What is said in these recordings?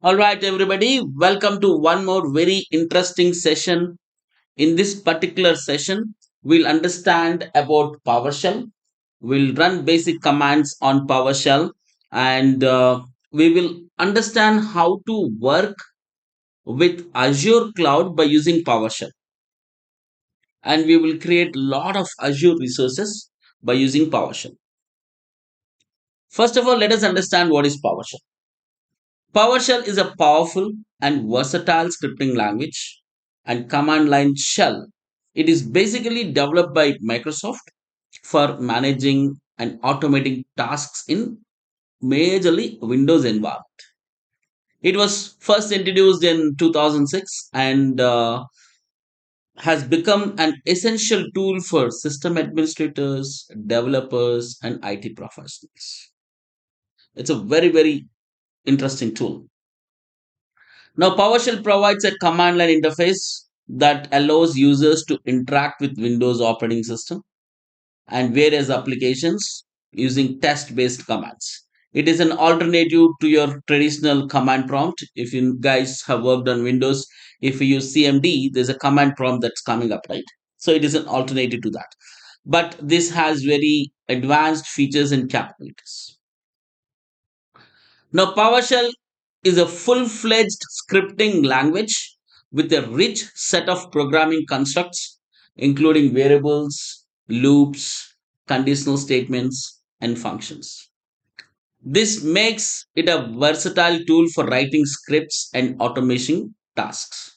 All right, everybody, welcome to one more very interesting session. In this particular session, we'll understand about PowerShell. We'll run basic commands on PowerShell and we will understand how to work with Azure Cloud by using PowerShell. And we will create a lot of Azure resources by using PowerShell. First of all, let us understand what is PowerShell. PowerShell is a powerful and versatile scripting language and command line shell. It is basically developed by Microsoft for managing and automating tasks in majorly Windows environment. It was first introduced in 2006 and has become an essential tool for system administrators, developers, and IT professionals. It's a very interesting tool. Now, PowerShell provides a command line interface that allows users to interact with Windows operating system and various applications using test based commands. It is an alternative to your traditional command prompt. If you guys have worked on Windows, if you use CMD, there's a command prompt that's coming up, right? So it is an alternative to that. But this has very advanced features and capabilities. Now, PowerShell is a full fledged scripting language with a rich set of programming constructs, including variables, loops, conditional statements, and functions. This makes it a versatile tool for writing scripts and automation tasks.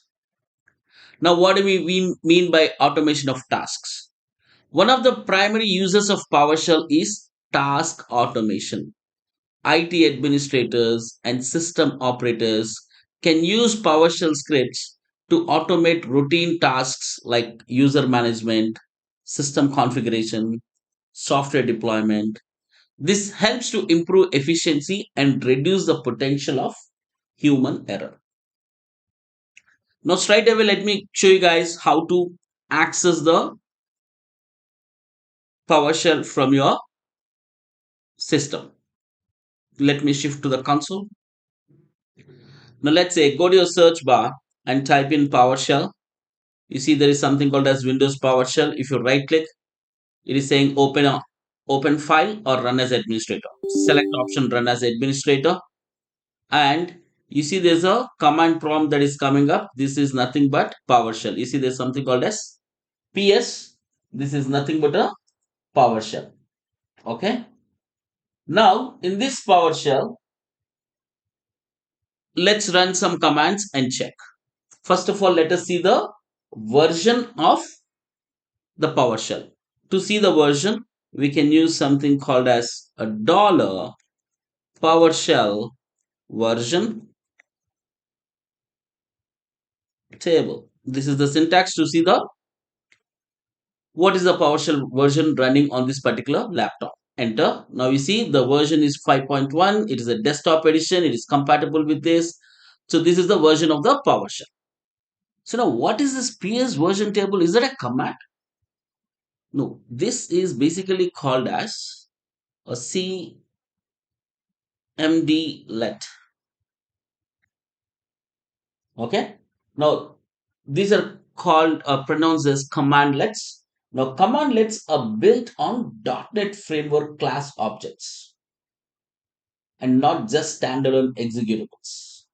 Now, what do we mean by automation of tasks? One of the primary uses of PowerShell is task automation. IT administrators and system operators can use PowerShell scripts to automate routine tasks like user management, system configuration, software deployment. This helps to improve efficiency and reduce the potential of human error. Now, straight away, let me show you guys how to access the PowerShell from your system. Let me shift to the console. Now, let's say go to your search bar and type in PowerShell. You see there is something called as Windows PowerShell. If you right click, it is saying open file or run as administrator. Select option run as administrator, and you see there's a command prompt that is coming up. This is nothing but PowerShell. You see there's something called as PS. This is nothing but a PowerShell. Okay. Now in this PowerShell, let's run some commands and check. First of all, let us see the version of the PowerShell. To see the version, we can use something called as a dollar PowerShell version table. This is the syntax to see the what is the PowerShell version running on this particular laptop. Enter. Now you see the version is 5.1. It is a desktop edition. It is compatible with this. So this is the version of the PowerShell. So now what is this PS version table? Is that a command? No, this is basically called as a CMD let. Okay. Now these are called pronounced as commandlets. Now commandlets are built on .NET Framework class objects and not just standalone executables.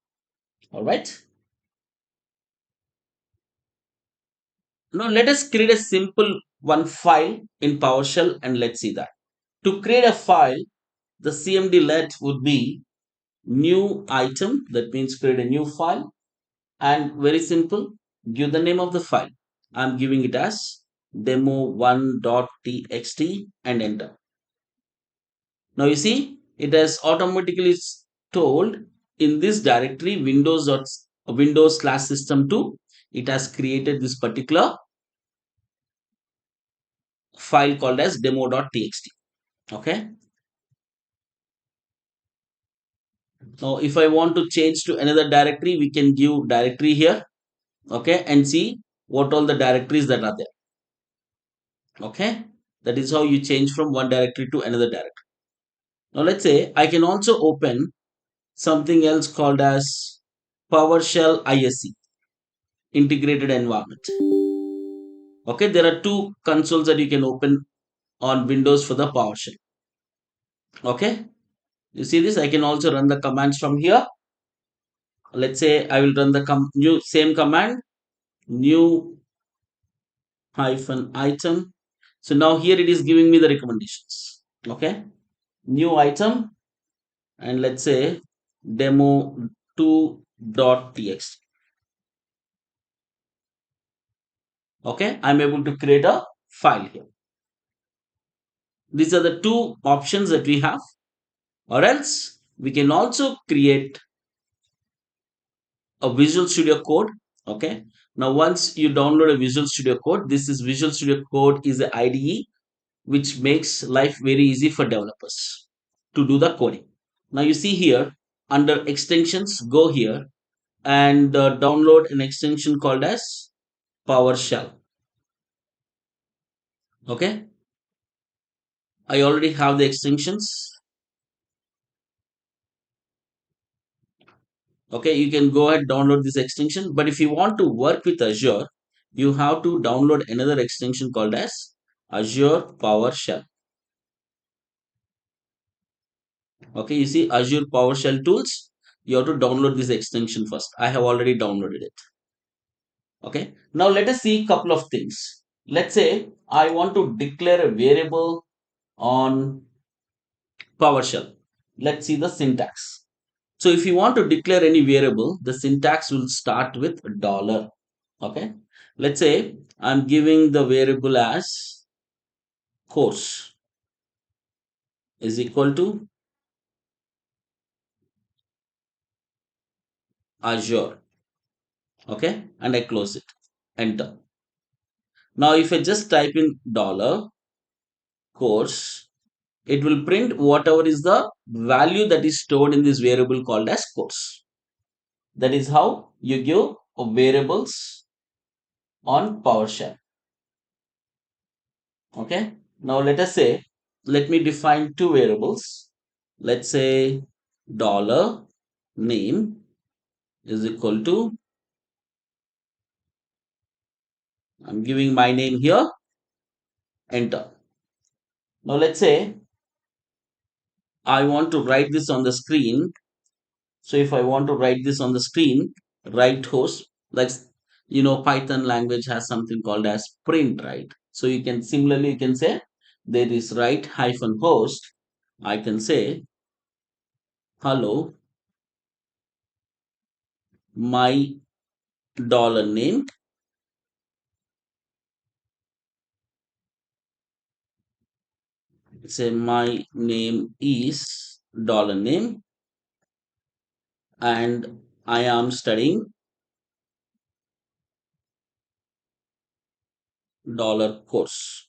All right. Now let us create a simple one file in PowerShell and let's see that. To create a file, the CMD let would be new item. That means create a new file and very simple, give the name of the file. I'm giving it as demo1.txt and enter. Now you see it has automatically told in this directory windows slash system 2. It has created this particular file called as demo.txt. Okay. Now if I want to change to another directory, we can give directory here. Okay, and see what all the directories that are there. Okay, that is how you change from one directory to another directory. Now let's say I can also open something else called as PowerShell ISE, integrated environment. Okay, there are two consoles that you can open on Windows for the PowerShell. Okay, you see this? I can also run the commands from here. Let's say I will run the new same command, new hyphen item. So now here it is giving me the recommendations. Okay, new item, and let's say demo2.txt. Okay, I'm able to create a file here. These are the two options that we have, or else we can also create a Visual Studio Code. Okay, now once you download a Visual Studio Code, this is Visual Studio Code is a IDE which makes life very easy for developers to do the coding. Now you see here under extensions, go here and download an extension called as PowerShell. Okay, I already have the extensions. Okay, you can go ahead download this extension, but if you want to work with Azure, you have to download another extension called as Azure PowerShell. Okay, you see Azure PowerShell tools, you have to download this extension first. I have already downloaded it. Okay, now let us see a couple of things. Let's say I want to declare a variable on PowerShell. Let's see the syntax. So if you want to declare any variable, the syntax will start with dollar. Okay, let's say I'm giving the variable as course is equal to Azure. Okay, and I close it, enter. Now if I just type in dollar course, it will print whatever is the value that is stored in this variable called as course. That is how you give variables on PowerShell. Okay, now let us say, let me define two variables. Let's say dollar name is equal to, I'm giving my name here, enter. Now let's say I want to write this on the screen. So if I want to write this on the screen, write host, like Python language has something called as print, right? So you can similarly you can say there is write hyphen host. I can say hello, my dollar name. Say my name is dollar name and I am studying dollar course.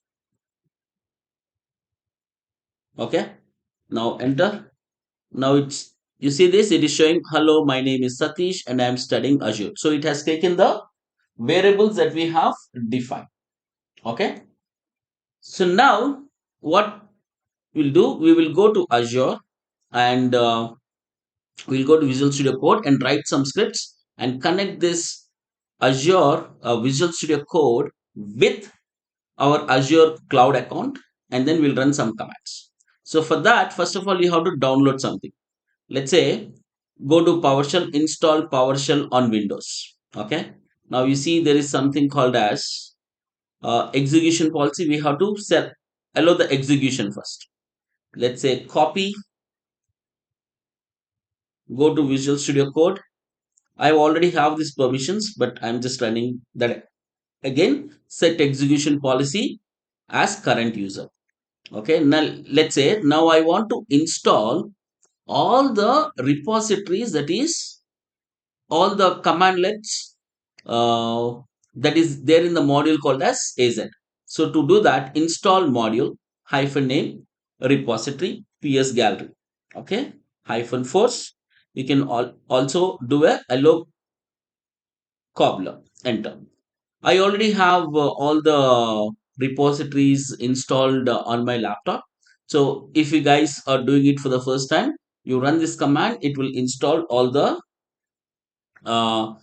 Okay, now enter. Now it's, you see this, it is showing hello, my name is Satish and I am studying Azure. So it has taken the variables that we have defined. Okay, so now what we'll do, we will go to Azure and we'll go to Visual Studio Code and write some scripts and connect this Azure Visual Studio Code with our Azure cloud account, and then we'll run some commands. So for that, first of all, you have to download something. Let's say go to PowerShell, install PowerShell on Windows. Okay, now you see there is something called as execution policy. We have to set allow the execution first. Let's say copy, go to Visual Studio Code. I already have these permissions, but I'm just running that again. Set execution policy as current user. Okay, now let's say now I want to install all the repositories, that is all the commandlets uh, that is there in the module called as AZ. So to do that, install module hyphen name repository PS gallery. Okay, hyphen force. You can also do a allo cobbler. Enter. I already have all the repositories installed on my laptop. So if you guys are doing it for the first time, you run this command, it will install all the uh,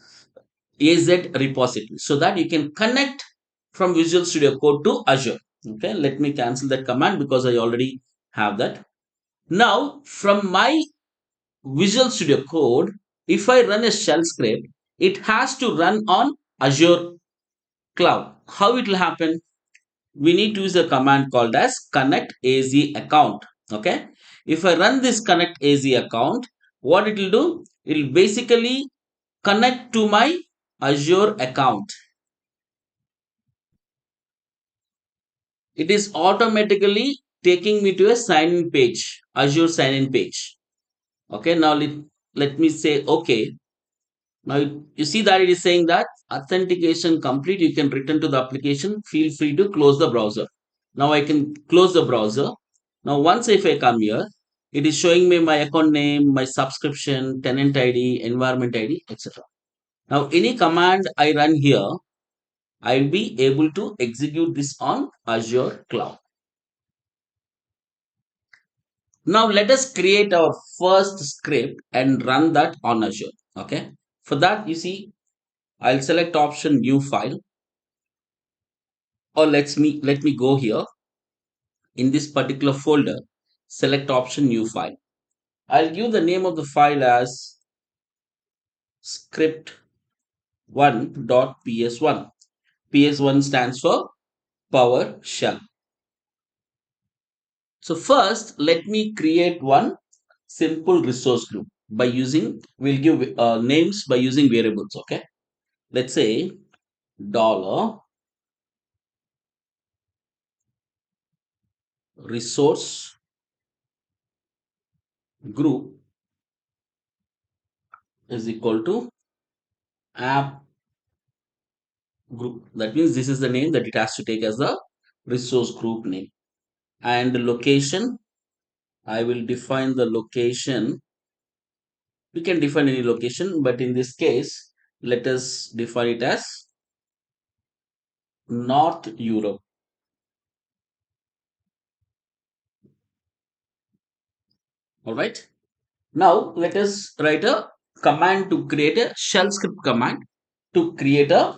AZ repository so that you can connect from Visual Studio Code to Azure. Okay, let me cancel that command because I already have that. Now, from my Visual Studio Code, if I run a shell script, it has to run on Azure cloud. How it will happen? We need to use a command called as connect az account. Okay, if I run this connect az account, what it will do? It will basically connect to my Azure account. It is automatically taking me to a sign in page, Azure sign in page. Okay, now let me say okay. Now you see that it is saying that authentication complete. You can return to the application. Feel free to close the browser. Now I can close the browser. Now once if I come here, it is showing me my account name, my subscription, tenant ID, environment ID, etc. Now any command I run here, I'll be able to execute this on Azure cloud. Now let us create our first script and run that on Azure. Okay. For that, you see, I'll select option new file, or let me go here in this particular folder, select option new file. I'll give the name of the file as script1.ps1. PS1 stands for PowerShell. So first, let me create one simple resource group by using, we'll give names by using variables. Okay. Let's say dollar resource group is equal to app group. That means this is the name that it has to take as the resource group name. And the location, I will define the location. We can define any location, but in this case, let us define it as North Europe. All right. Now let us write a command to create a shell script command to create a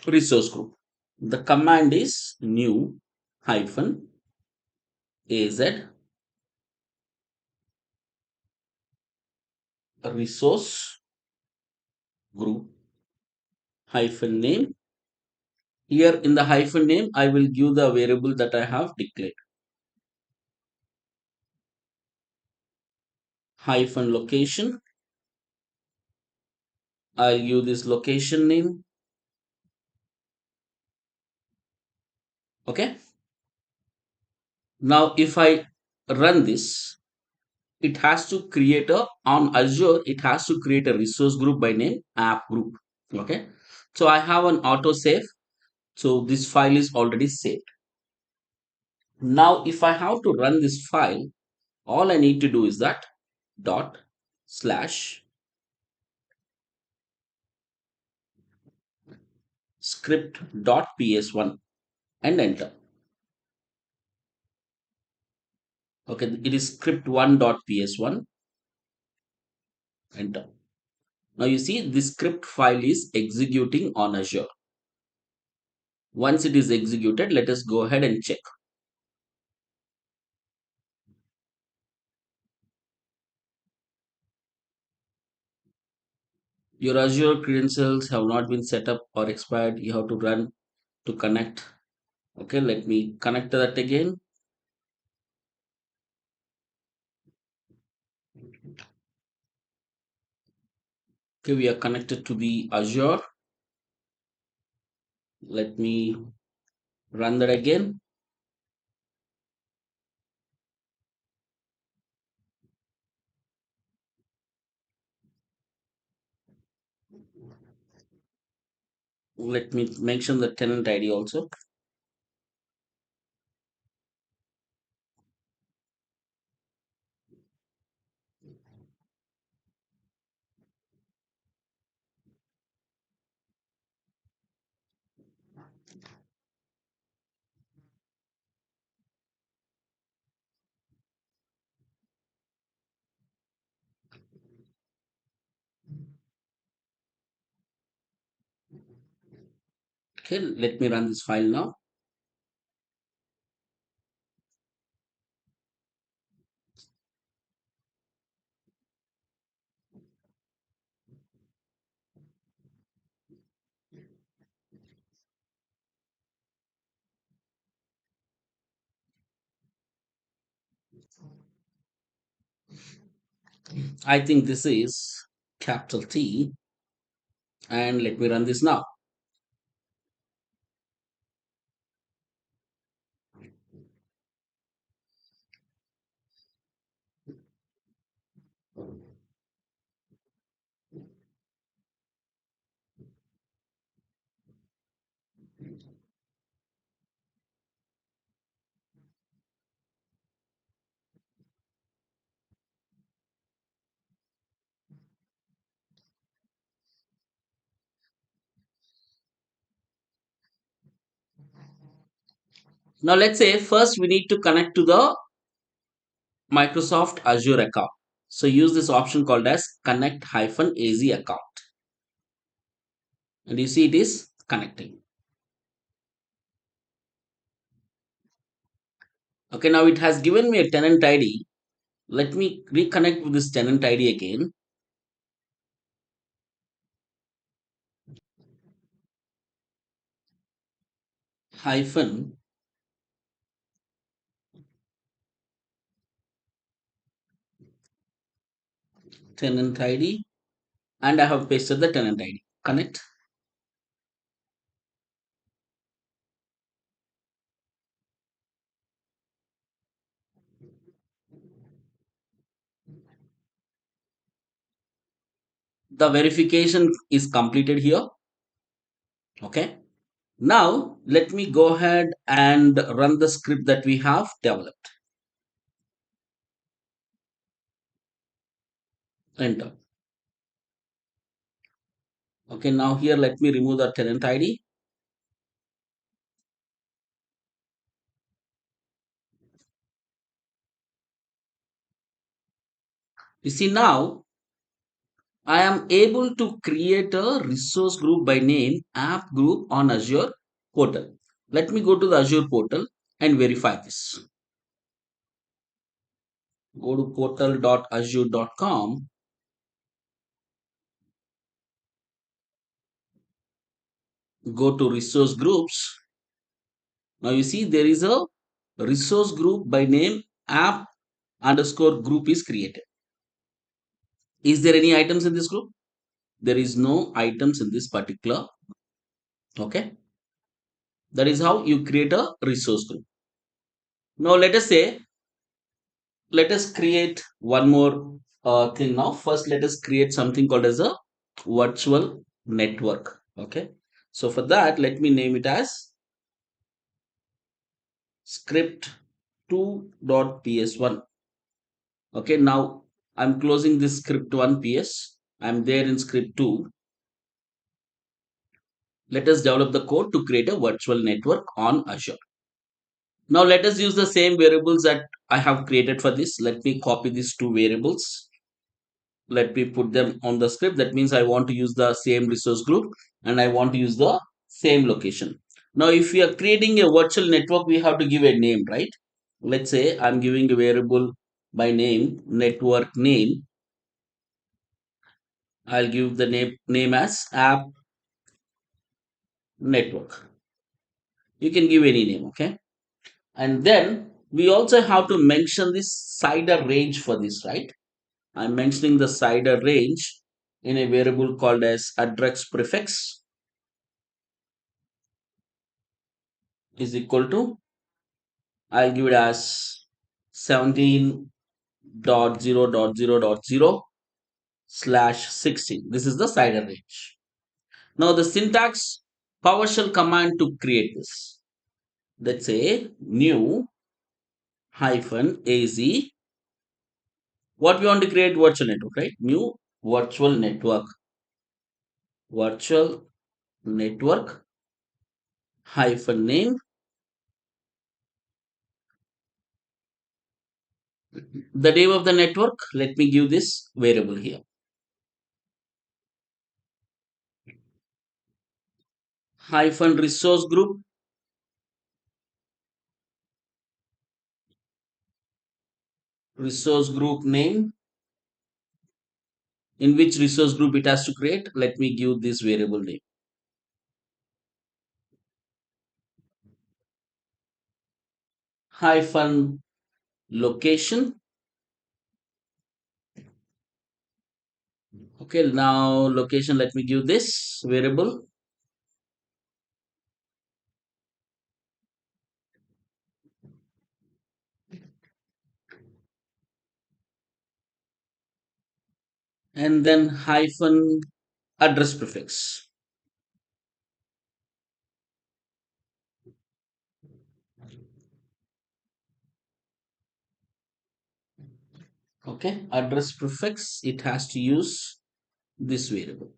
resource group. The command is new hyphen az resource group hyphen name. Here in the hyphen name, I will give the variable that I have declared. Hyphen location. I'll give this location name. Okay. Now, if I run this, it has to create a, on Azure, it has to create a resource group by name app group. Okay. So I have an auto save. So this file is already saved. Now, if I have to run this file, all I need to do is that dot slash script.ps1 and enter. Okay, it is script1.ps1, enter. Now you see this script file is executing on Azure. Once it is executed, let us go ahead and check. Your Azure credentials have not been set up or expired. You have to run to connect. Okay, let me connect to that again. Okay, we are connected to the Azure. Let me run that again. Let me mention the tenant ID also. Okay, let me run this file now. I think this is capital T, and let me run this now. Now let's say first we need to connect to the Microsoft Azure account. So use this option called as connect-az account. And you see it is connecting. Okay, now it has given me a tenant ID. Let me reconnect with this tenant ID again. Hyphen tenant ID, and I have pasted the tenant ID. Connect. The verification is completed here. Okay. Now let me go ahead and run the script that we have developed. Enter. Okay, now here let me remove the tenant ID. You see now I am able to create a resource group by name app group on Azure portal. Let me go to the Azure portal and verify this. Go to portal.azure.com. Go to resource groups. Now you see there is a resource group by name app underscore group is created. Is there any items in this group? There is no items in this particular. Okay. That is how you create a resource group. Now let us say, let us create one more thing now. First, let us create something called as a virtual network. Okay. So for that, let me name it as script 2.ps1. Okay. Now I'm closing this script 1 ps. I'm there in script 2. Let us develop the code to create a virtual network on Azure. Now let us use the same variables that I have created for this. Let me copy these two variables. Let me put them on the script. That means I want to use the same resource group and I want to use the same location. Now if we are creating a virtual network, we have to give a name, right? Let's say I'm giving a variable by name, network name. I'll give the name as app network. You can give any name, okay? And then we also have to mention this CIDR range for this, right? I'm mentioning the CIDR range in a variable called as address prefix is equal to, I'll give it as 17.0.0.0 slash 16. This is the CIDR range. Now the syntax PowerShell command to create this. Let's say new hyphen az. What we want to create virtual network, right? New virtual network. Virtual network hyphen name. The name of the network, let me give this variable here. hyphen resource group, resource group name, in which resource group it has to create. Let me give this variable name. Hyphen location. Okay, now location, let me give this variable. And then hyphen address prefix. Okay, address prefix, it has to use this variable.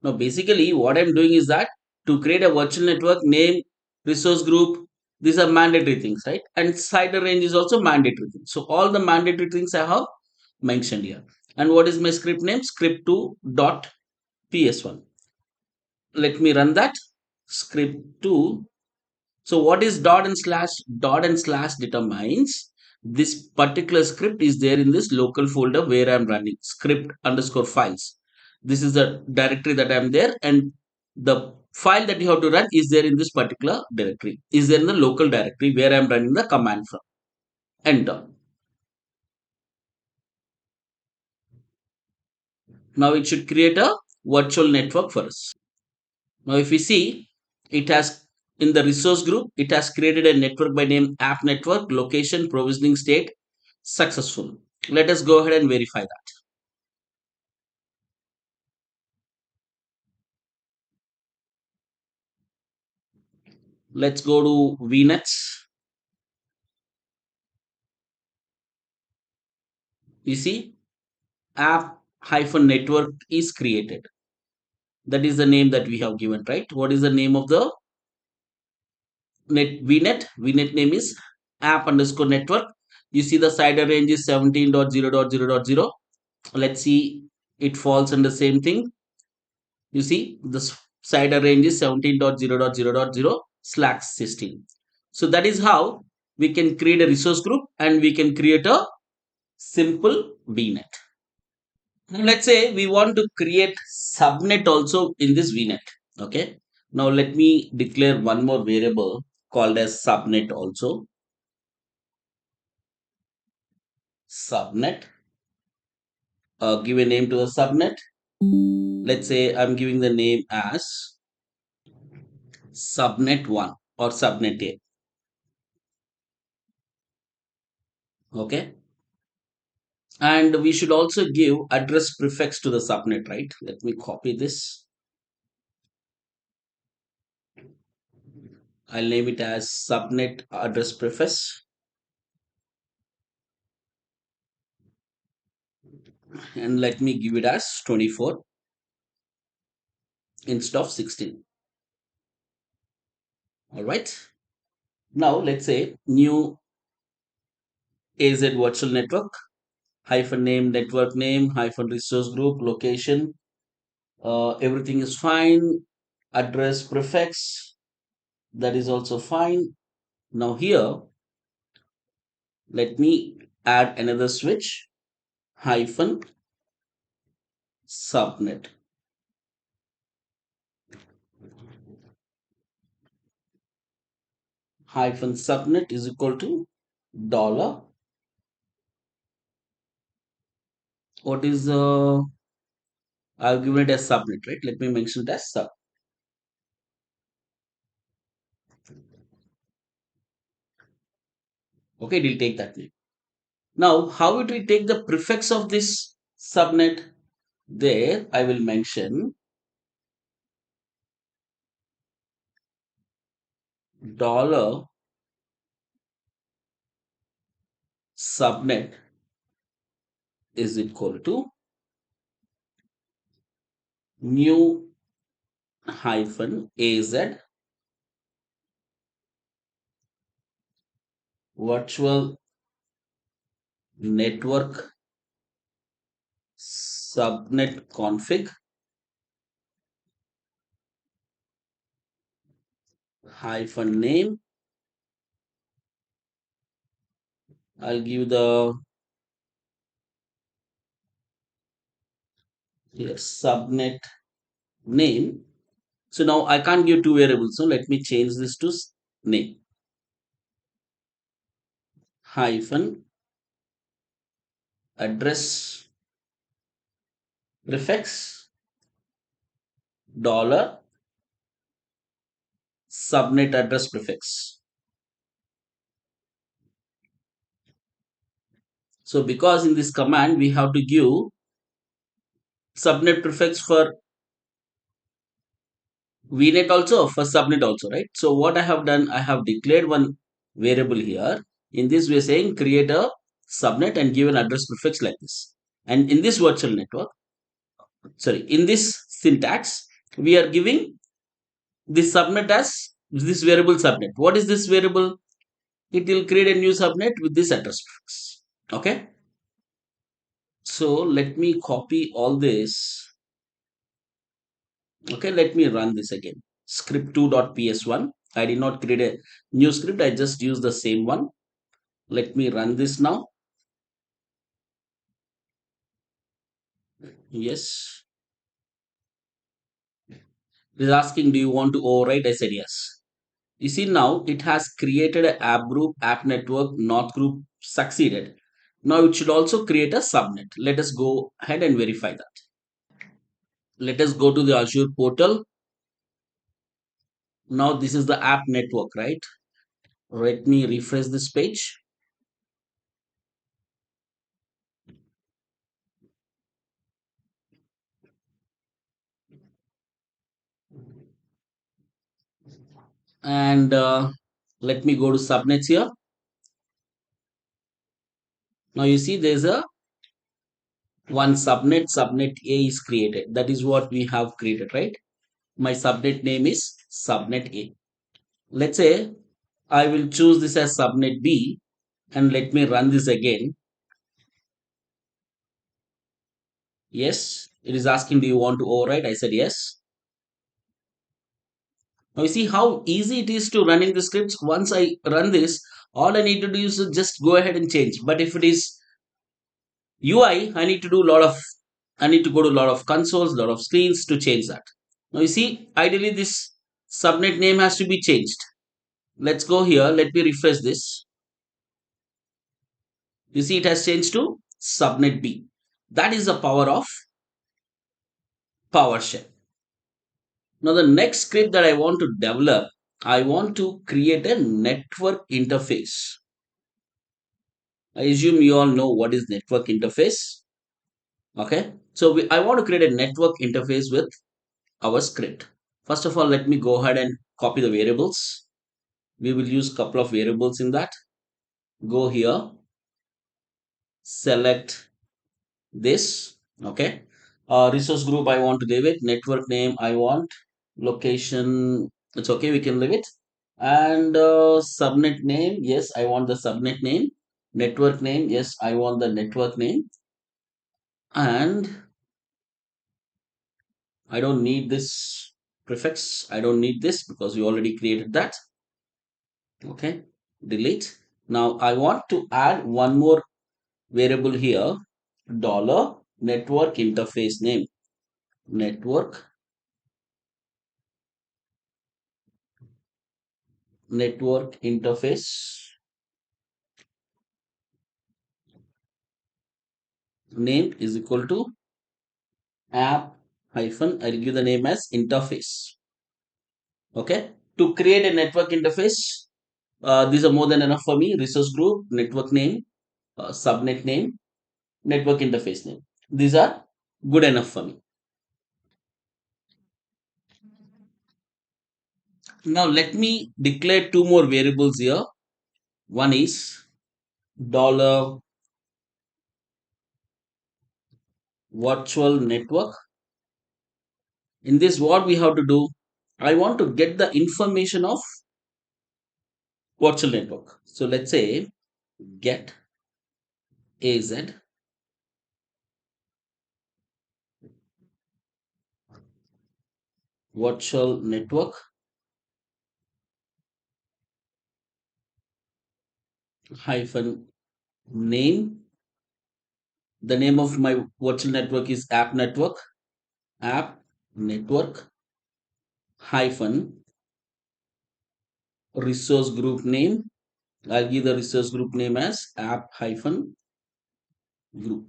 Now, basically, what I'm doing is that to create a virtual network, name, resource group, these are mandatory things, right? And CIDR range is also mandatory thing. So, all the mandatory things I have mentioned here. And what is my script name? Script2 dot ps1. Let me run that. Script2. So what is dot and slash? Dot and slash determines this particular script is there in this local folder where I'm running script underscore files. This is the directory that I'm there, and the file that you have to run is there in this particular directory, is there in the local directory where I'm running the command from. Enter. Now it should create a virtual network for us. Now if we see, it has in the resource group, it has created a network by name app network, location, provisioning state, successful. Let us go ahead and verify that. Let's go to VNets. You see, app hyphen network is created. That is the name that we have given, right? What is the name of the net VNet? VNet name is app underscore network. You see the CIDR range is 17.0.0.0. Let's see, it falls under the same thing. You see, the CIDR range is 17.0.0.0/16. So that is how we can create a resource group and we can create a simple VNet. Now let's say we want to create subnet also in this VNet. Okay. Now let me declare one more variable called as subnet also. Subnet. Give a name to the subnet. Let's say I'm giving the name as subnet 1 or subnet A. Okay. And we should also give address prefix to the subnet, right? Let me copy this. I'll name it as subnet address prefix, and let me give it as 24 instead of 16. All right. Now let's say new AZ virtual network, hyphen name hyphen resource group location. Everything is fine. Address prefix, that is also fine. Now here, let me add another switch, hyphen subnet. Hyphen subnet is equal to dollar. What is I've given it as subnet, right? Let me mention it as sub. Okay, it will take that name. Now, how it will take the prefix of this subnet? There, I will mention dollar subnet is equal to new hyphen az virtual network subnet config hyphen name. I'll give the here subnet name. So now I can't give two variables. So let me change this to name hyphen address prefix dollar subnet address prefix. So because in this command we have to give subnet prefix for vnet also for subnet also, right? So what I have done, I have declared one variable here. In this we are saying create a subnet and give an address prefix like this. And in this virtual network, sorry, in this syntax, we are giving this subnet as this variable subnet. What is this variable? It will create a new subnet with this address prefix. Okay. So let me copy all this. Okay, let me run this again. Script2.ps1. I did not create a new script. I just use the same one. Let me run this now. Yes. It is asking, do you want to overwrite? I said yes. You see now it has created an app group, app network, north group succeeded. Now it should also create a subnet. Let us go ahead and verify that. Let us go to the Azure portal. Now this is the app network, right? Let me refresh this page. And let me go to subnets here. Now you see there's a one subnet, subnet A is created. That is what we have created, right? My subnet name is subnet A. Let's say I will choose this as subnet B and let me run this again. Yes, it is asking, do you want to override? I said yes. Now you see how easy it is to running the scripts. Once I run this, all I need to do is to just go ahead and change. But if it is UI, I need to do a lot of, I need to go to a lot of consoles, a lot of screens to change that. Now you see, ideally this subnet name has to be changed. Let's go here. Let me refresh this. You see it has changed to subnet B. That is the power of PowerShell. Now the next script that I want to develop, I want to create a network interface. I assume you all know what is network interface. Okay. So I want to create a network interface with our script. First of all, let me go ahead and copy the variables. We will use a couple of variables in that. Go here, select this. Okay. Resource group I want to leave it. Network name I want. Location, it's okay, we can leave it. And subnet name, yes, I want the subnet name. Network name, yes, I want the network name. And I don't need this prefix. I don't need this because we already created that. Okay, delete. Now I want to add one more variable here, dollar network interface name. Network interface name is equal to app hyphen, I'll give the name as interface. Okay, to create a network interface, these are more than enough for me. Resource group, network name, subnet name, network interface name. These are good enough for me. Now let me declare two more variables here. One is dollar virtual network. In this, what we have to do, I want to get the information of virtual network. So let's say get AZ virtual network hyphen name. The name of my virtual network is app network. App network hyphen resource group name. I'll give the resource group name as app hyphen group.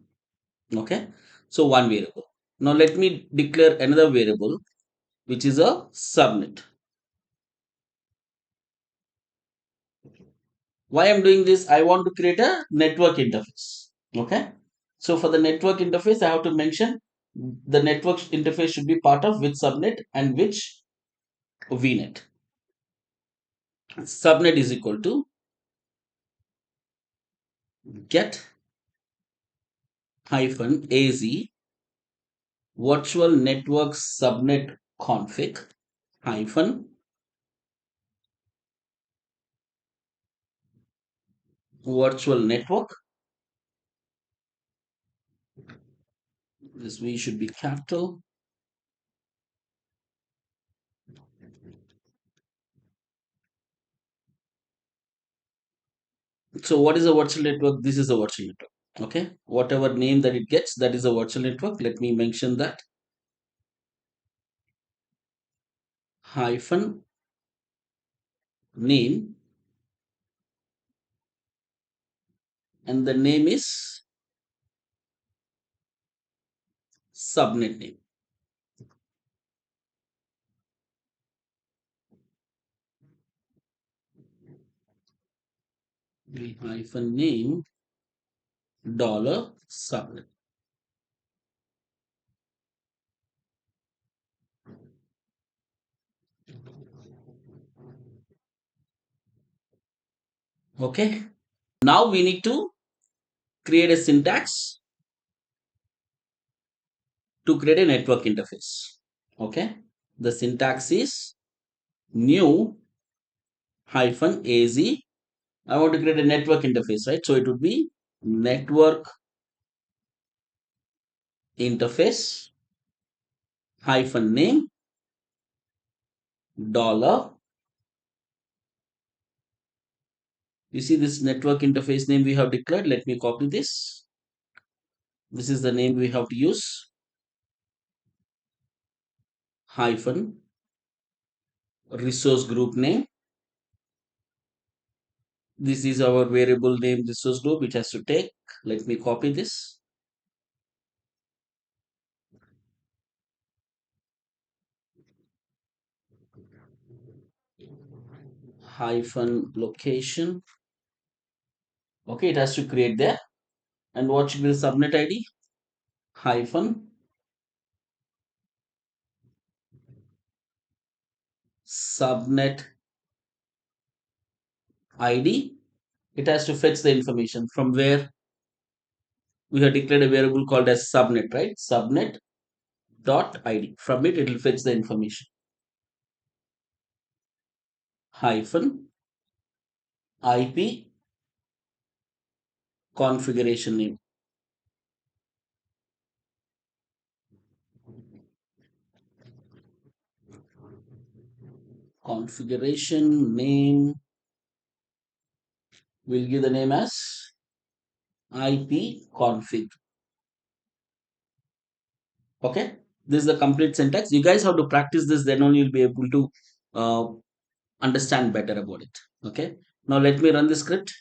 Okay. So one variable. Now let me declare another variable which is a subnet. Why I'm doing this? I want to create a network interface. Okay. So for the network interface, I have to mention the network interface should be part of which subnet and which VNet. Subnet is equal to get hyphen az virtual network subnet config hyphen virtual network. This V should be capital. So what is a virtual network? This is a virtual network. Okay. Whatever name that it gets, that is a virtual network. Let me mention that hyphen name, and the name is subnet name. Hyphen name dollar subnet. Okay. Now we need to create a syntax to create a network interface. Okay. The syntax is new hyphen az. I want to create a network interface, right? So it would be network interface hyphen name dollar. You see this network interface name we have declared. Let me copy this. This is the name we have to use. Hyphen resource group name. This is our variable name resource group which has to take. Let me copy this. Hyphen location. Okay, it has to create there. And what should be the subnet ID? Hyphen subnet ID. It has to fetch the information from where we have declared a variable called as subnet, right? Subnet dot ID. From it will fetch the information. Hyphen IP configuration name. Configuration name, we'll give the name as IP config. Okay, this is the complete syntax. You guys have to practice this, then only you'll be able to uh, understand better about it. Okay, now let me run the script.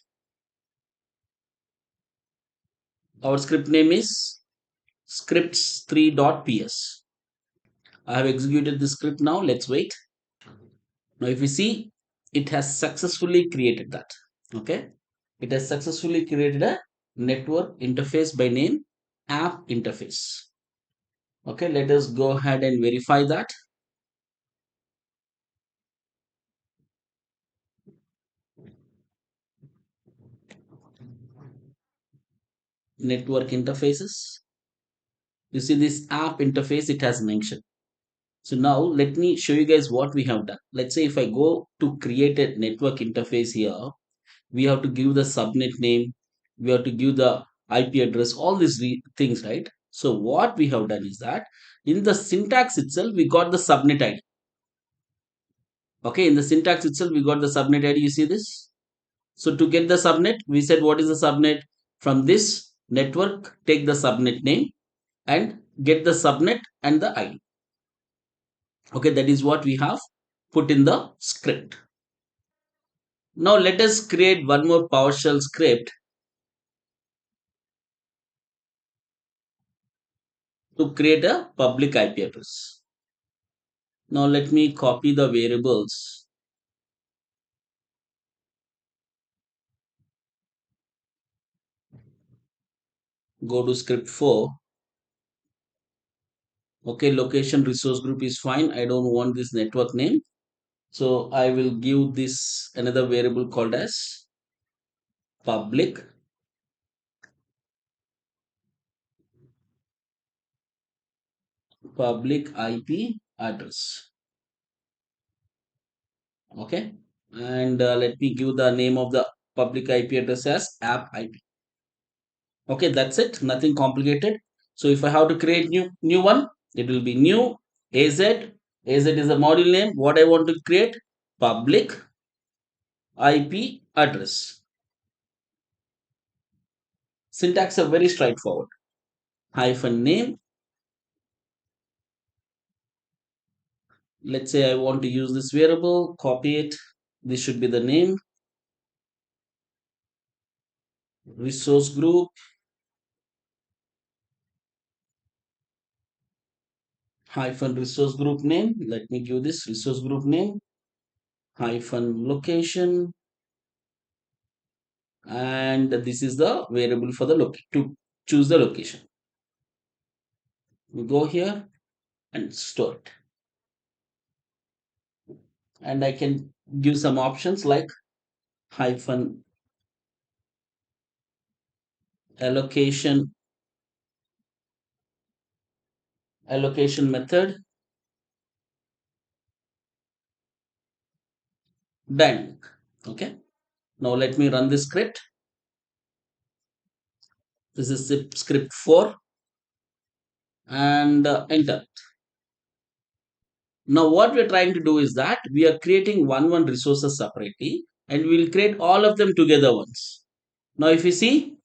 Our script name is scripts3.ps. I have executed the script now. Let's wait. Now, if you see, it has successfully created that. Okay, it has successfully created a network interface by name app interface. Okay, let us go ahead and verify that. Network interfaces. You see this app interface, it has mentioned. So now let me show you guys what we have done. Let's say if I go to create a network interface here, we have to give the subnet name, we have to give the IP address, all these things, right? So what we have done is that in the syntax itself, we got the subnet ID. Okay, in the syntax itself, we got the subnet ID. You see this? So to get the subnet, we said what is the subnet? From this network, take the subnet name and get the subnet and the ID. Okay, that is what we have put in the script. Now let us create one more PowerShell script to create a public IP address. Now let me copy the variables. Go to script 4. Okay, location resource group is fine. I don't want this network name. So I will give this another variable called as public IP address. Okay, and let me give the name of the public IP address as app IP. Okay, that's it. Nothing complicated. So if I have to create new one, it will be new AZ. AZ is the module name. What I want to create? Public IP address. Syntax are very straightforward. Hyphen name. Let's say I want to use this variable. Copy it. This should be the name. Resource group. Hyphen resource group name. Let me give this resource group name. Hyphen location. And this is the variable for the to choose the location. We go here and store it. And I can give some options like hyphen allocation method dynamic. Okay, now let me run this script. This is script 4 and enter. Now what we're trying to do is that we are creating one resources separately and we'll create all of them together once. Now if you see,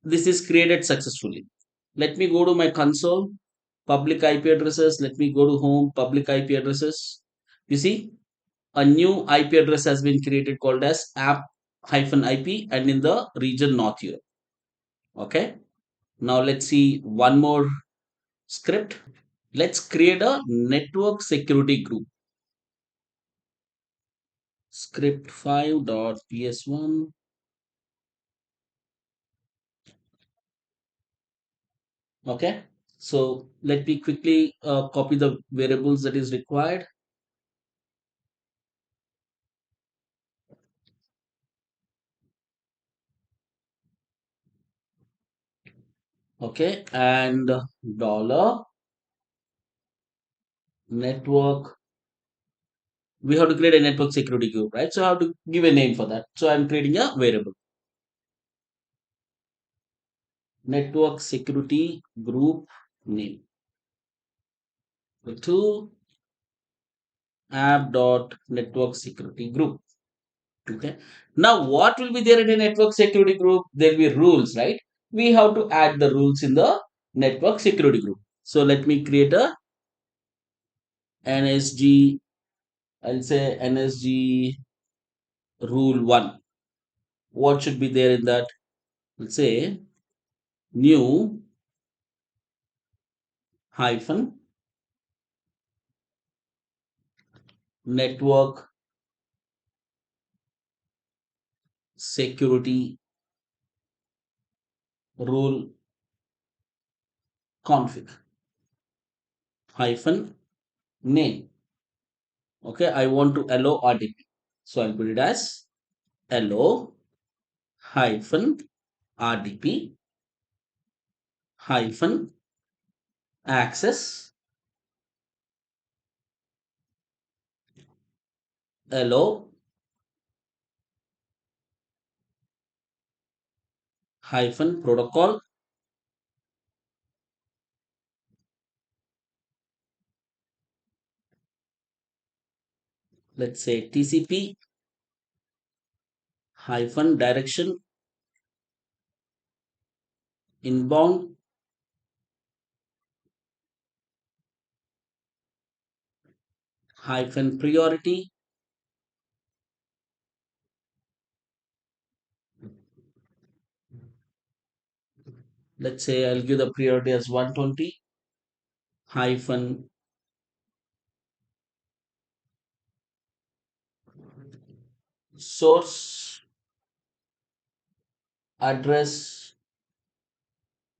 this is created successfully. Let me go to my console, public IP addresses. Let me go to home, public IP addresses. You see, a new IP address has been created called as app-ip and in the region North here. Okay. Now let's see one more script. Let's create a network security group. Script 5.ps1. Okay. So let me quickly copy the variables that is required. Okay. And dollar network. We have to create a network security group, right? So I have to give a name for that. So I'm creating a variable. Network security group name. To app.network security group. Okay. Now, what will be there in a network security group? There will be rules, right? We have to add the rules in the network security group. So let me create a NSG. I'll say NSG rule 1. What should be there in that? Let's say new hyphen network security rule config hyphen name. Okay, I want to allow RDP. So I'll put it as allow hyphen RDP hyphen access allow hyphen protocol. Let's say TCP hyphen direction inbound hyphen priority. Let's say I'll give the priority as 120 hyphen source address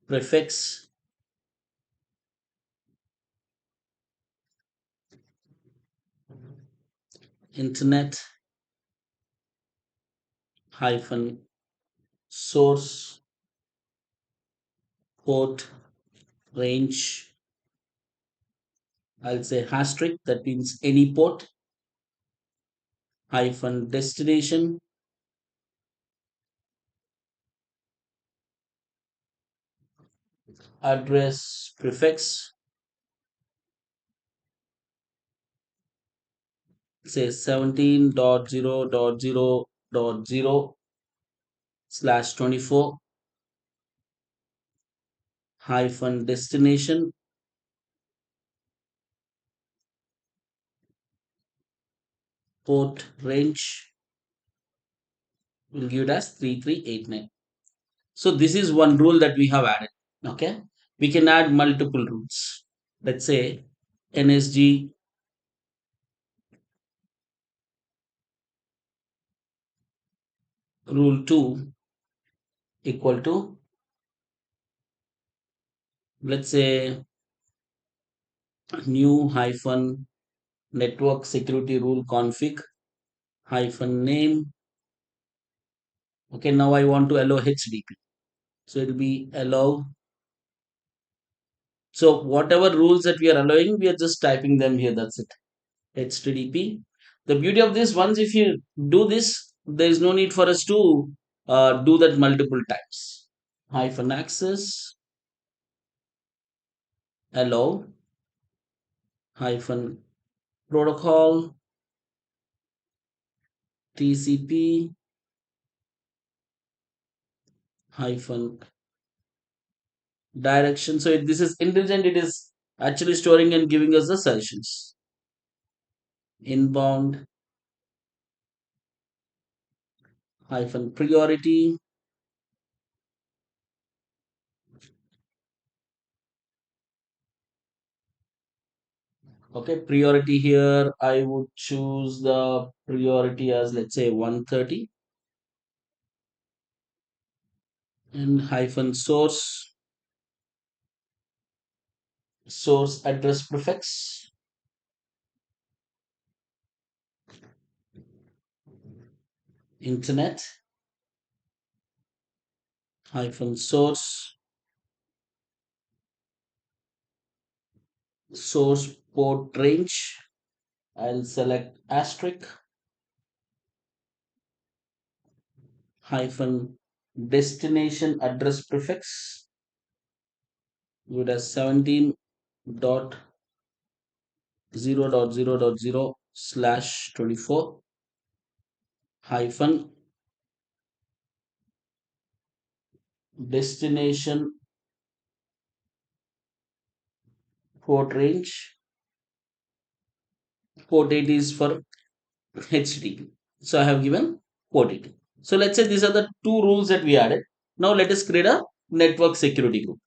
prefix internet hyphen source port range. I'll say asterisk, that means any port hyphen destination address prefix, say 17.0.0.0/24 hyphen destination port range, will give it as 3389. So this is one rule that we have added. Okay, we can add multiple rules. Let's say NSG rule 2 equal to, let's say, new hyphen network security rule config hyphen name. Okay, now I want to allow HDP. So it will be allow. So whatever rules that we are allowing, we are just typing them here. That's it. HTTP. The beauty of this, once if you do this, there is no need for us to do that multiple times. Hyphen access, allow, hyphen protocol, TCP, hyphen direction. So this is intelligent. It is actually storing and giving us the sessions. Inbound, hyphen priority. Okay, priority here, I would choose the priority as, let's say, 130 and hyphen source address prefix, internet hyphen source port range. I'll select asterisk hyphen destination address prefix, with a 17.0.0.0/24 hyphen destination port range. Port 80 is for HTTP. So I have given port 80. So let's say these are the two rules that we added. Now let us create a network security group.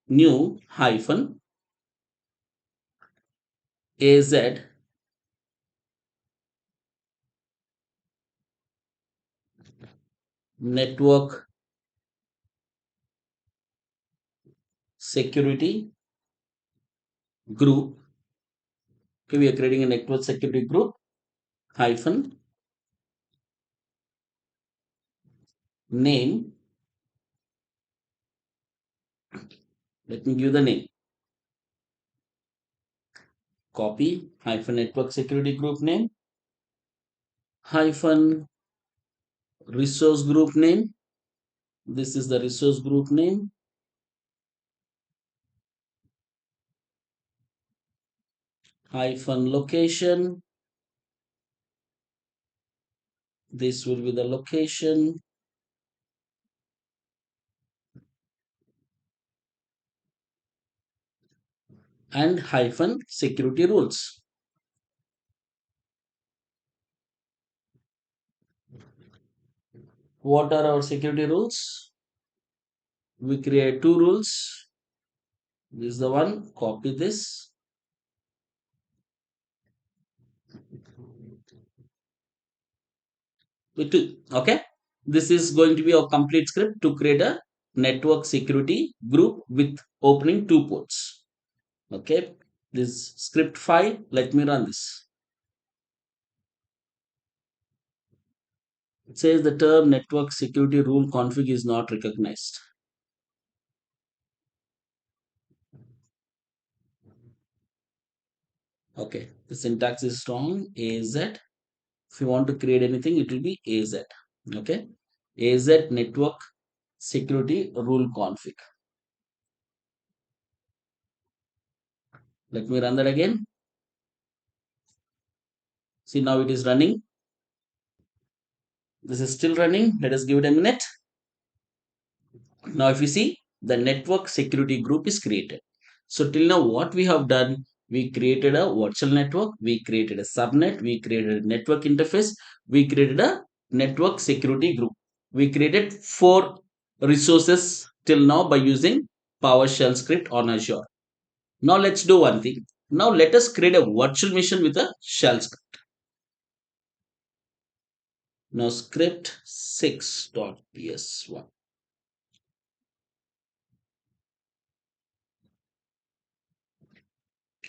New hyphen AZ network security group. Okay, we are creating a network security group hyphen name. Let me give the name. Copy hyphen network security group name hyphen resource group name. This is the resource group name hyphen location This will be the location and hyphen security rules. What are our security rules? We create two rules. This is the one, copy this. With two, okay? This is going to be a complete script to create a network security group with opening two ports. Okay, this script file, let me run this. It says the term network security rule config is not recognized. Okay, the syntax is wrong. AZ. If you want to create anything, it will be AZ. Okay, AZ network security rule config. Let me run that again. See, now it is running. This is still running. Let us give it a minute. Now, if you see, the network security group is created. So, till now, what we have done, we created a virtual network, we created a subnet, we created a network interface, we created a network security group. We created four resources till now by using PowerShell script on Azure. Now, let's do one thing. Now, let us create a virtual machine with a shell script. Now, script 6.ps1.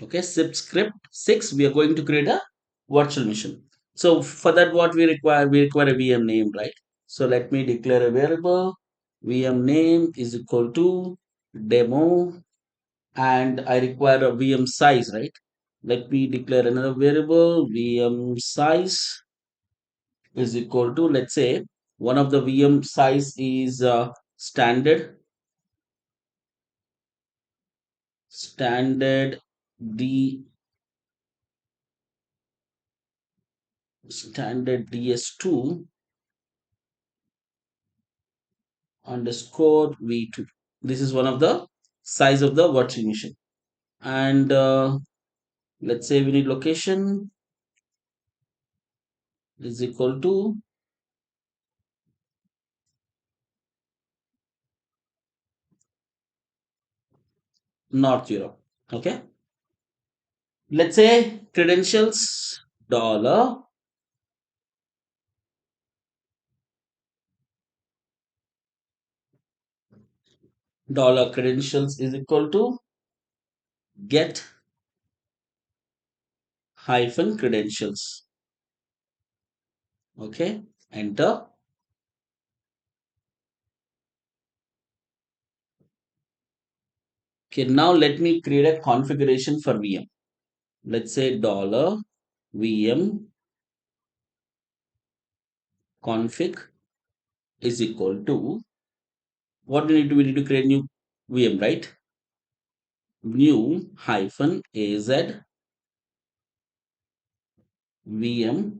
Okay, zip script 6, we are going to create a virtual machine. So for that, what we require a VM name, right? So let me declare a variable. VM name is equal to demo, and I require a VM size, right? Let me declare another variable. VM size is equal to, let's say, one of the VM size is standard d standard ds2 underscore v2. This is one of the size of the virtual machine. And let's say we need location is equal to North Europe. Okay. Let's say credentials dollar credentials is equal to get hyphen credentials. Okay. Enter. Okay. Now let me create a configuration for VM. Let's say dollar VM config is equal to what we need to create new VM, right? New hyphen az VM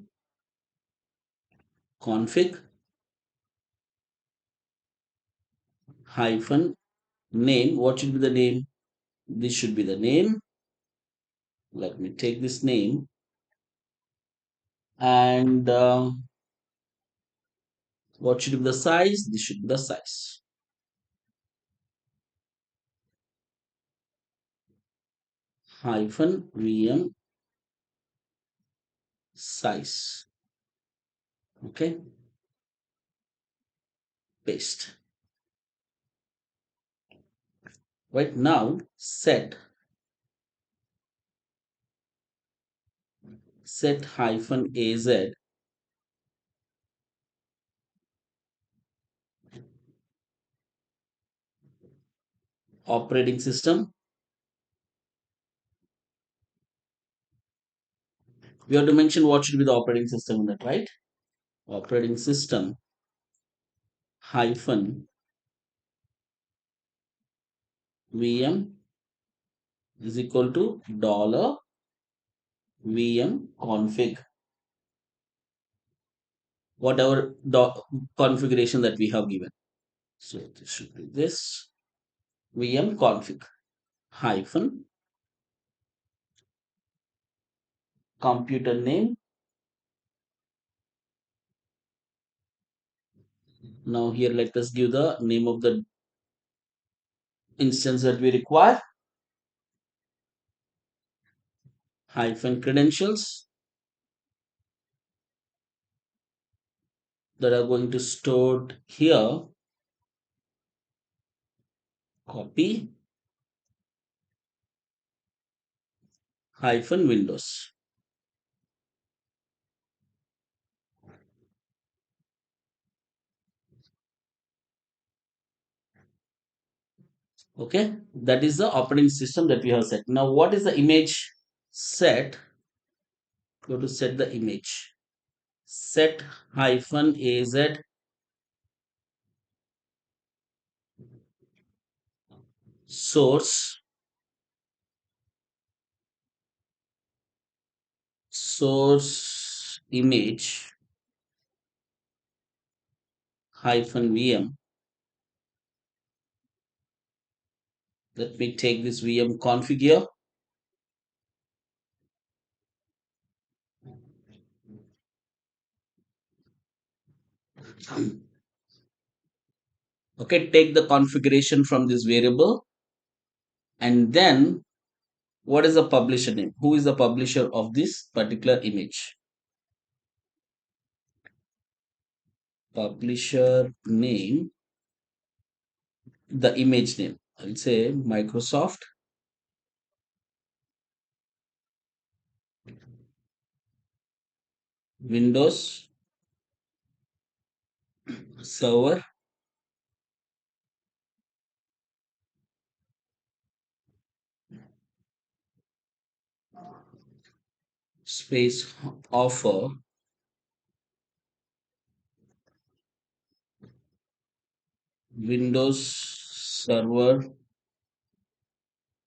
config hyphen name. What should be the name? This should be the name. Let me take this name, and what should be the size? This should be the size. Hyphen VM size. Okay, paste. Right now, set hyphen az operating system. We have to mention what should be the operating system in that, right? Operating system hyphen VM is equal to dollar VM config. whatever configuration that we have given. So this should be this VM config hyphen computer name. Now here let us give the name of the instance that we require, hyphen credentials that are going to stored here, copy, hyphen windows. Okay, that is the operating system that we have set. Now what is the image set? Go to set the image, set hyphen az source, source image hyphen VM. Let me take this VM config here. Okay, take the configuration from this variable, and then what is the publisher name? Who is the publisher of this particular image? Publisher name, the image name. I'll say Microsoft Windows Server space offer Windows Server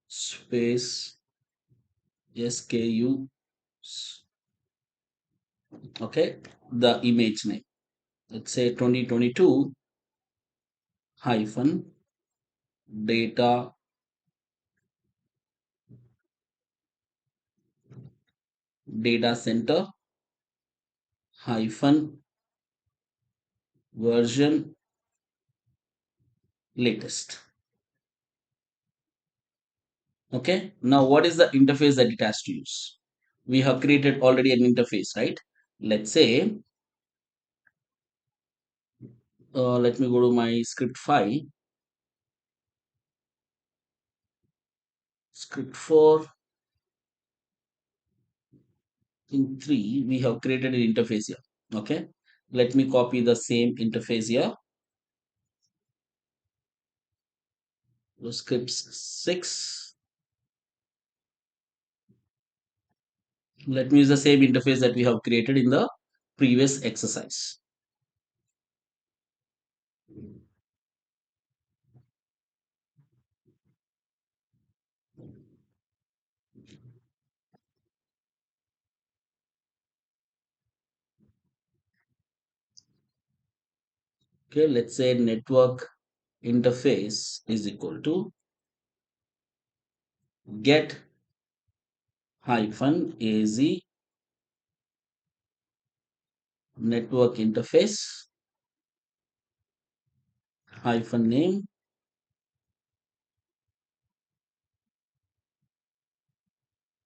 space SKU. Okay, the image name. Let's say 2022 hyphen data data center hyphen version latest. Okay, now what is the interface that it has to use? We have created already an interface, right? Let's say, let me go to my script file, script 4 in 3, we have created an interface here. Okay, let me copy the same interface here. So script 6, let me use the same interface that we have created in the previous exercise. Okay, let's say network interface is equal to get hyphen az network interface hyphen name,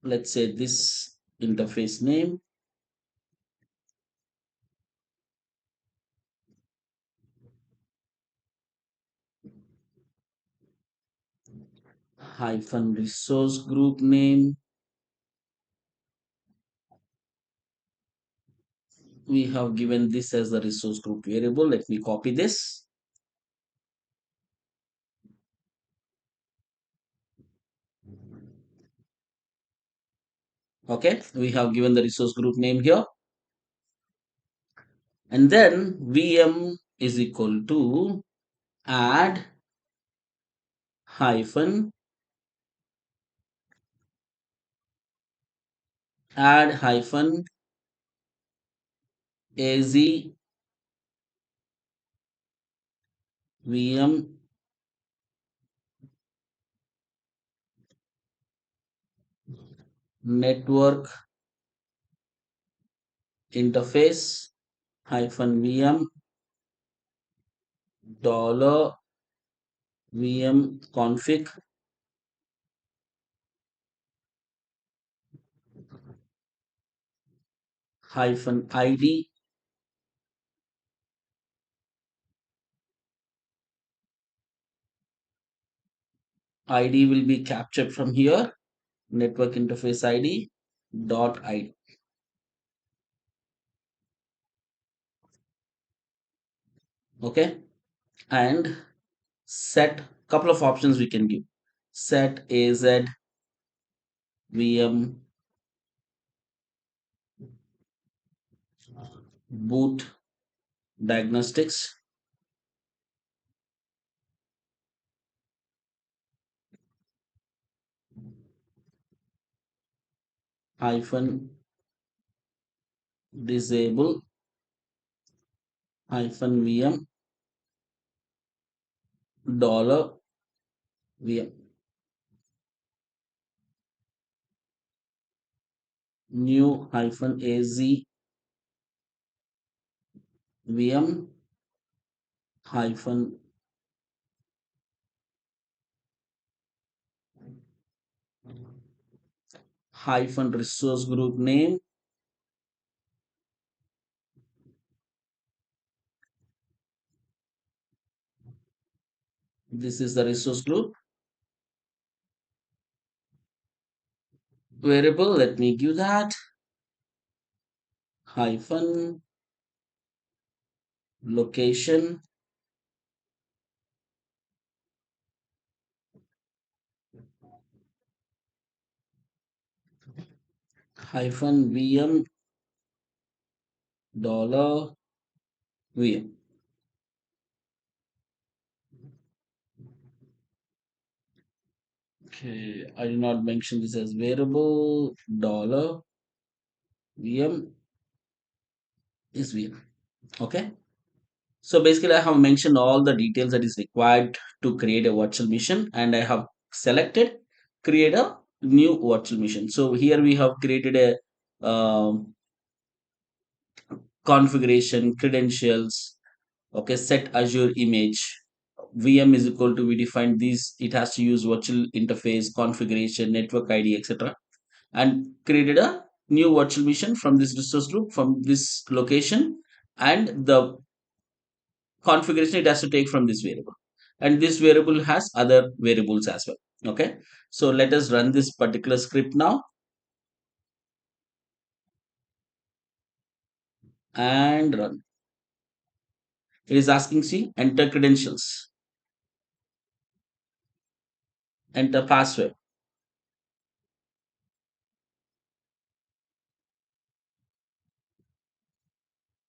let's say this interface name, hyphen resource group name. We have given this as the resource group variable. Let me copy this. Okay, we have given the resource group name here, and then VM is equal to add hyphen add hyphen az VM network interface hyphen VM dollar VM config hyphen ID. ID will be captured from here. Network interface ID dot ID. Okay. And set couple of options we can give. Set AZ VM boot diagnostics hyphen disable hyphen VM dollar VM new hyphen AZ VM hyphen hyphen resource group name. This is the resource group variable. Let me give that hyphen location hyphen VM dollar VM. Okay, I did not mention this as variable dollar VM is VM. Okay. So basically, I have mentioned all the details that is required to create a virtual machine, and I have selected create a new virtual machine. So here we have created a configuration, credentials. Okay, set Azure image. VM is equal to we define these. It has to use virtual interface, configuration, network ID, etc. And created a new virtual machine from this resource group from this location, and the configuration it has to take from this variable, and this variable has other variables as well. Okay, so let us run this particular script now and run. It is asking, see, enter credentials, enter password.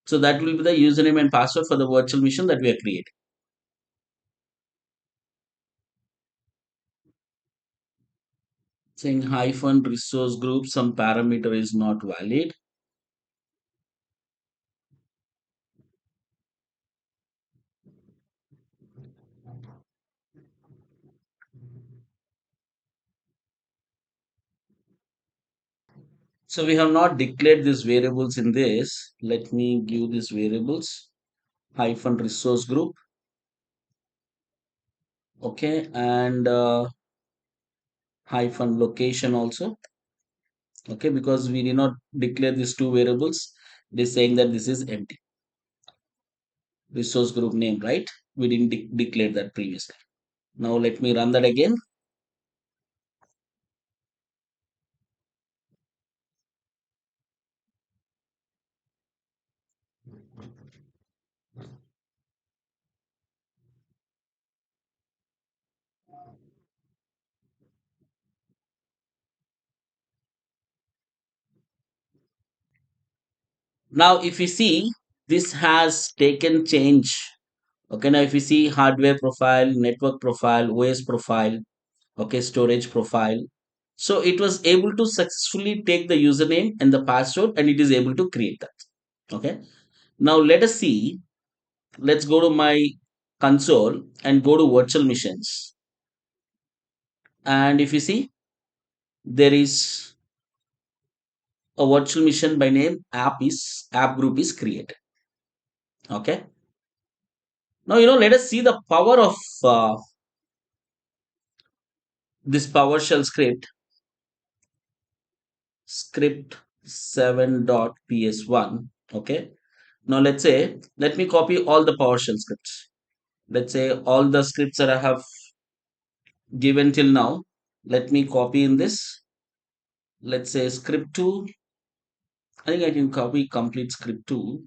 So that will be the username and password for the virtual machine that we are creating. Saying hyphen resource group, some parameter is not valid. So we have not declared these variables in this. Let me give these variables hyphen resource group. Okay, and hyphen location also. Okay, because we did not declare these two variables, it is saying that this is empty. Resource group name, right? We didn't declare that previously. Now let me run that again. Now if you see, this has taken change. Okay, now if you see hardware profile, network profile, OS profile, okay, storage profile. So it was able to successfully take the username and the password, and it is able to create that. Okay, now let us see. Let's go to my console and go to virtual machines. And if you see, there is a virtual machine by name app group is created. Okay. Now, let us see the power of this PowerShell script 7.ps1. Okay. Now let me copy all the PowerShell scripts. Let's say all the scripts that I have given till now. Let me copy in this. Let's say script 2. I think I can copy complete script 2.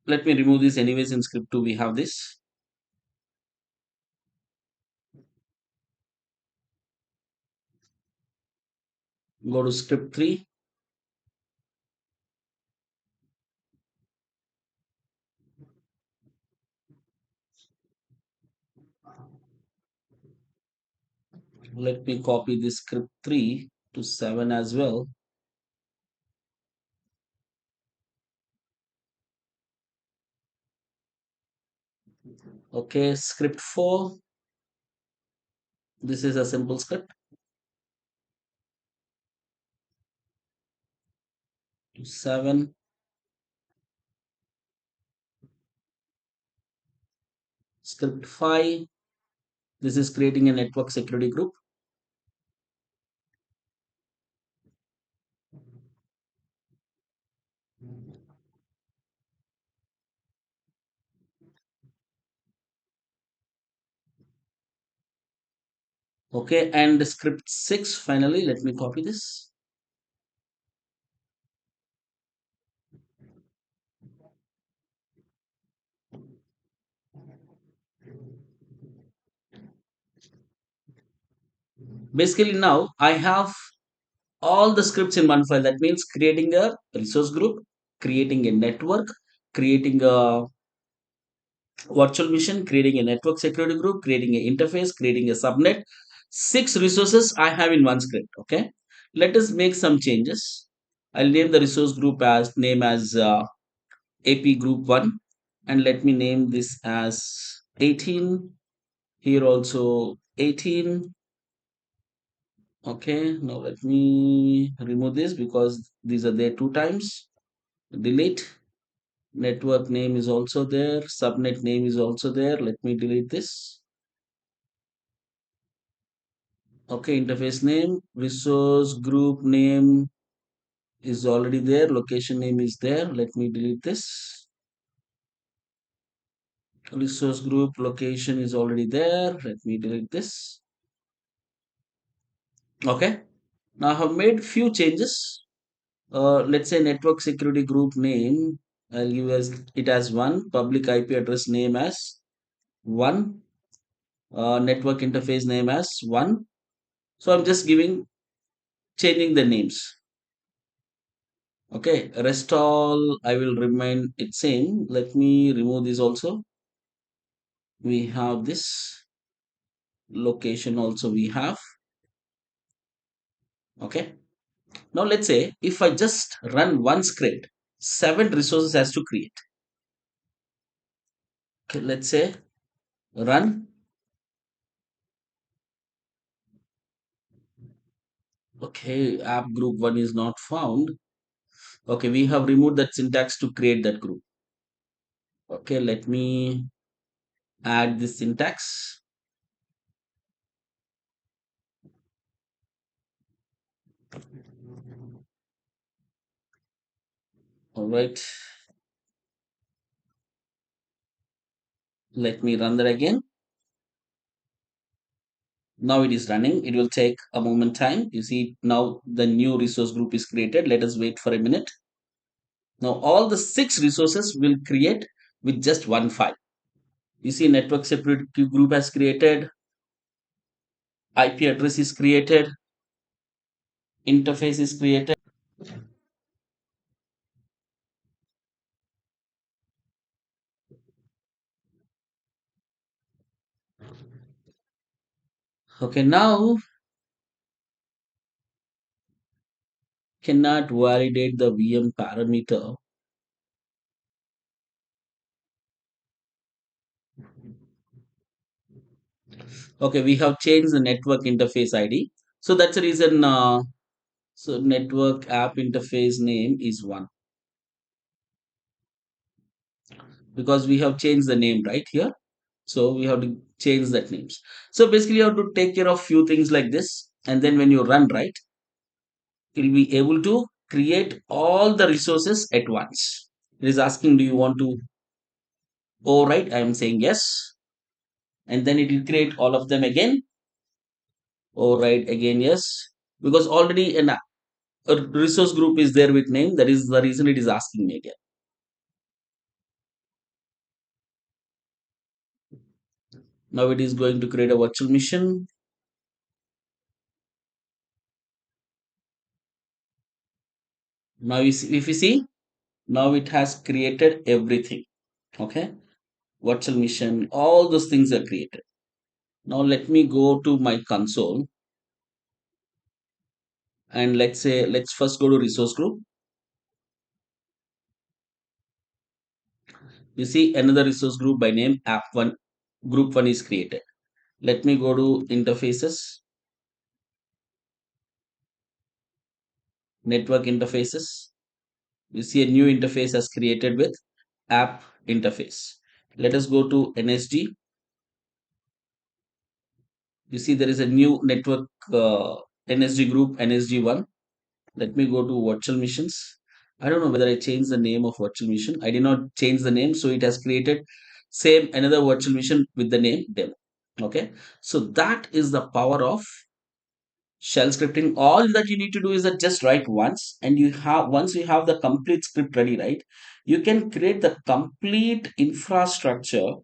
Let me remove this anyways. In script 2 we have this. Go to script 3. Let me copy this script 3 to 7 as well. Okay, script 4. This is a simple script to 7. Script 5. This is creating a network security group. Okay, and script 6 finally. Let me copy this. Basically, now I have all the scripts in one file. That means creating a resource group, creating a network, creating a virtual machine, creating a network security group, creating an interface, creating a subnet. 6 resources I have in one script. Okay, let us make some changes. I'll name the resource group as AP group 1, and let me name this as 18. Here also 18. Okay, now let me remove this because these are there 2 times. Delete. Network name is also there. Subnet name is also there. Let me delete this. Okay, interface name. Resource group name is already there. Location name is there. Let me delete this. Resource group location is already there. Let me delete this. Okay. Now I have made few changes. Let's say network security group name. I'll give it as one. Public IP address name as one. Network interface name as one. So I'm just changing the names. Okay. Rest all I will remain it same. Let me remove this also. We have this location also we have. Okay. Now let's say if I just run one script, 7 resources has to create. Okay, let's say run. Okay, app group 1 is not found. Okay, we have removed that syntax to create that group. Okay, let me add this syntax. All right, let me run that again. Now it is running. It will take a moment time. You see now the new resource group is created. Let us wait for a minute. Now all the 6 resources will create with just one file. You see network security group has created, IP address is created, interface is created. Okay, now cannot validate the VM parameter. Okay, we have changed the network interface ID. So that's the reason. So network app interface name is one because we have changed the name right here. So we have to change that names. So basically, you have to take care of few things like this, and then when you run right, you'll be able to create all the resources at once. It is asking, do you want to overwrite? I am saying yes, and then it will create all of them again. Overwrite again, yes, because already a resource group is there with name. That is the reason it is asking me again. Now it is going to create a virtual machine. Now if you see, now it has created everything. Okay, virtual machine, all those things are created. Now let me go to my console, and let's first go to resource group. You see another resource group by name app1 group 1 is created. Let me go to interfaces, network interfaces. You see a new interface has created with app interface. Let us go to NSG. You see there is a new network NSG group NSG1. Let me go to virtual machines. I don't know whether I changed the name of virtual machine. I did not change the name, so it has created same another virtual machine with the name demo. Okay, so that is the power of shell scripting. All that you need to do is that just write once, and you have once you have the complete script ready, right? You can create the complete infrastructure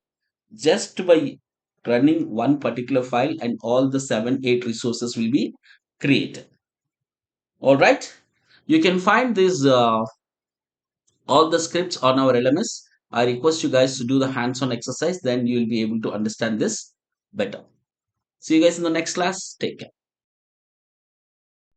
just by running one particular file, and all the 7 8 resources will be created. All right, you can find this all the scripts on our LMS. I request you guys to do the hands-on exercise, then you will be able to understand this better. See you guys in the next class. Take care.